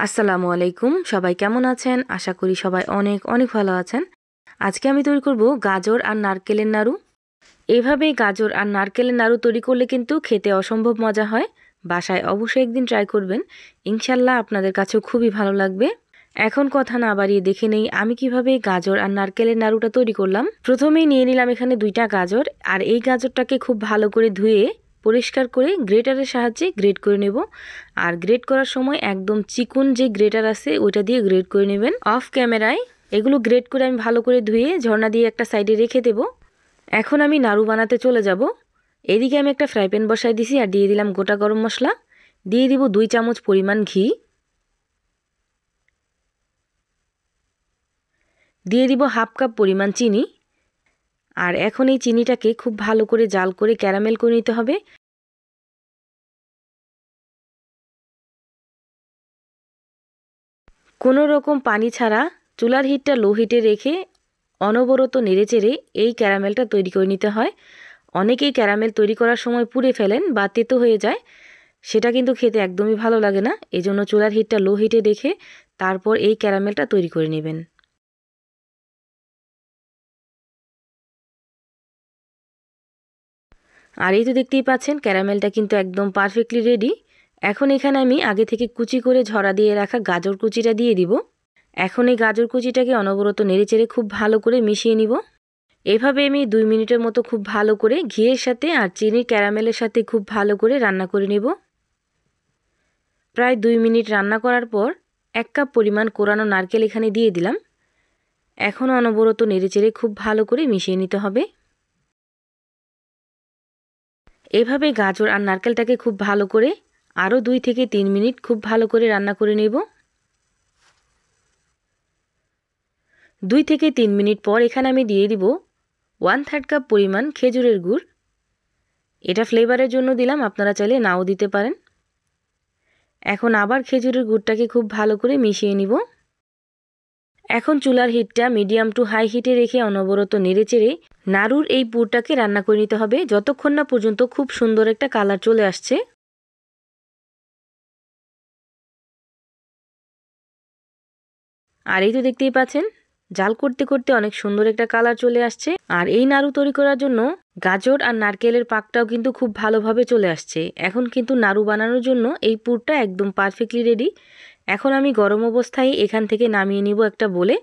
আসসালামু আলাইকুম। সবাই কেমন আছেন? আশা করি সবাই অনেক অনেক ভালো আছেন। আজকে আমি তৈরি করব গাজর আর নারকেলের নাড়ু। এভাবে গাজর আর নারকেলের নাড়ু তৈরি করলে কিন্তু খেতে অসম্ভব মজা হয়। বাসায় অবশ্যই একদিন ট্রাই করবেন। ইনশাল্লাহ আপনাদের কাছেও খুবই ভালো লাগবে। এখন কথা না বাড়িয়ে দেখে নেই আমি কিভাবে গাজর আর নারকেলের নাড়ুটা তৈরি করলাম। প্রথমেই নিয়ে নিলাম এখানে 2টা গাজর, আর এই গাজরটাকে খুব ভালো করে ধুয়ে পরিষ্কার করে গ্রেটারের সাহায্যে গ্রেট করে নেব। আর গ্রেট করার সময় একদম চিকন যে গ্রেটার আছে ওইটা দিয়ে গ্রেট করে নেবেন। অফ ক্যামেরায় এগুলো গ্রেট করে আমি ভালো করে ধুয়ে ঝর্ণা দিয়ে একটা সাইডে রেখে দেব। এখন আমি নাড়ু বানাতে চলে যাব। এদিকে আমি একটা ফ্রাই প্যান বসাই দিছি আর দিয়ে দিলাম গোটা গরম মশলা, দিয়ে দিব 2 চামচ পরিমাণ ঘি, দিয়ে দিব হাফ কাপ পরিমাণ চিনি। আর এখন এই চিনিটাকে খুব ভালো করে জাল করে ক্যারামেল করে নিতে হবে। কোনো রকম পানি ছাড়া চুলার হিটটা লো হিটে রেখে অনবরত নেড়েচেড়ে এই ক্যারামেলটা তৈরি করে নিতে হয়। অনেকেই ক্যারামেল তৈরি করার সময় পুড়ে ফেলেন বা তেতো হয়ে যায়, সেটা কিন্তু খেতে একদমই ভালো লাগে না। এজন্য চুলার হিটটা লো হিটে রেখে তারপর এই ক্যারামেলটা তৈরি করে নেবেন। আর এই তো দেখতেই পাচ্ছেন ক্যারামেলটা কিন্তু একদম পারফেক্টলি রেডি। এখন এখানে আমি আগে থেকে কুচি করে ঝরা দিয়ে রাখা গাজর কুচিটা দিয়ে দিব। এখন এই গাজর কুচিটাকে অনবরত নেড়েচেড়ে খুব ভালো করে মিশিয়ে নিব। এভাবে আমি 2 মিনিটের মতো খুব ভালো করে ঘিয়ের সাথে আর চিনির ক্যারামেলের সাথে খুব ভালো করে রান্না করে নেব। প্রায় 2 মিনিট রান্না করার পর 1 কাপ পরিমাণ কোরানো নারকেল এখানে দিয়ে দিলাম। এখন অনবরত নেড়েচেড়ে খুব ভালো করে মিশিয়ে নিতে হবে। এভাবে গাজর আর নারকেলটাকে খুব ভালো করে আরও 2 থেকে 3 মিনিট খুব ভালো করে রান্না করে নেব। 2 থেকে 3 মিনিট পর এখানে আমি দিয়ে দিব 1/3 কাপ পরিমাণ খেজুরের গুড়। এটা ফ্লেভারের জন্য দিলাম, আপনারা চাইলে নাও দিতে পারেন। এখন আবার খেজুরের গুড়টাকে খুব ভালো করে মিশিয়ে নিব। এখন চুলার হিটটা মিডিয়াম টু হাই হিটে রেখে অনবরত নেড়েচেড়ে নাড়ুর এই পুরটাকে রান্না করে নিতে হবে যতক্ষণ না পর্যন্ত খুব সুন্দর একটা কালার চলে আসছে। আর এই তো দেখতেই পাচ্ছেন জাল করতে করতে অনেক সুন্দর একটা কালার চলে আসছে। আর এই নাড়ু তৈরি করার জন্য গাজর আর নারকেলের পাকটাও কিন্তু খুব ভালোভাবে চলে আসছে। এখন কিন্তু নাড়ু বানানোর জন্য এই পুরটা একদম পারফেক্টলি রেডি। এখন আমি গরম অবস্থায় এখান থেকে নামিয়ে নিব একটা বলে।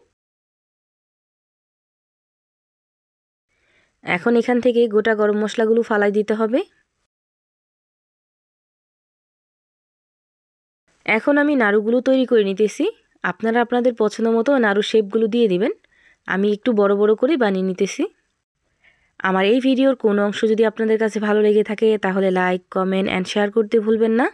এখন এখান থেকে গোটা গরম মশলাগুলো ফালাই দিতে হবে। এখন আমি নাড়ুগুলো তৈরি করে নিতেছি। আপনারা আপনাদের পছন্দ মতো নাড়ুর শেপগুলো দিয়ে দিবেন। আমি একটু বড় বড় করে বানিয়ে নিতেছি। আমার এই ভিডিওর কোনো অংশ যদি আপনাদের কাছে ভালো লেগে থাকে তাহলে লাইক, কমেন্ট অ্যান্ড শেয়ার করতে ভুলবেন না।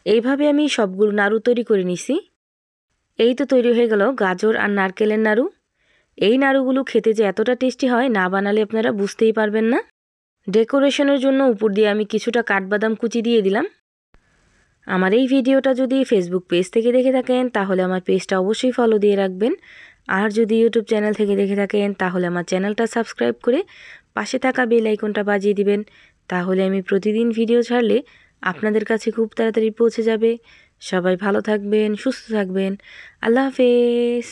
এইভাবে আমি সবগুলো নাড়ু তৈরি করে নিছি। এই তো তৈরি হয়ে গেল গাজর আর নারকেলের নাড়ু। এই নাড়ুগুলো খেতে যে এতটা টেস্টি হয় না বানালে আপনারা বুঝতেই পারবেন না। ডেকোরেশনের জন্য উপর দিয়ে আমি কিছুটা কাঠবাদাম কুচি দিয়ে দিলাম। আমার এই ভিডিওটা যদি ফেসবুক পেজ থেকে দেখে থাকেন তাহলে আমার পেজটা অবশ্যই ফলো দিয়ে রাখবেন। আর যদি ইউটিউব চ্যানেল থেকে দেখে থাকেন তাহলে আমার চ্যানেলটা সাবস্ক্রাইব করে পাশে থাকা বেল আইকনটা বাজিয়ে দিবেন। তাহলে আমি প্রতিদিন ভিডিও ছাড়লে আপনাদের কাছে খুব তাড়াতাড়ি পৌঁছে যাবে। সবাই ভালো থাকবেন, সুস্থ থাকবেন। আল্লাহ হাফেজ।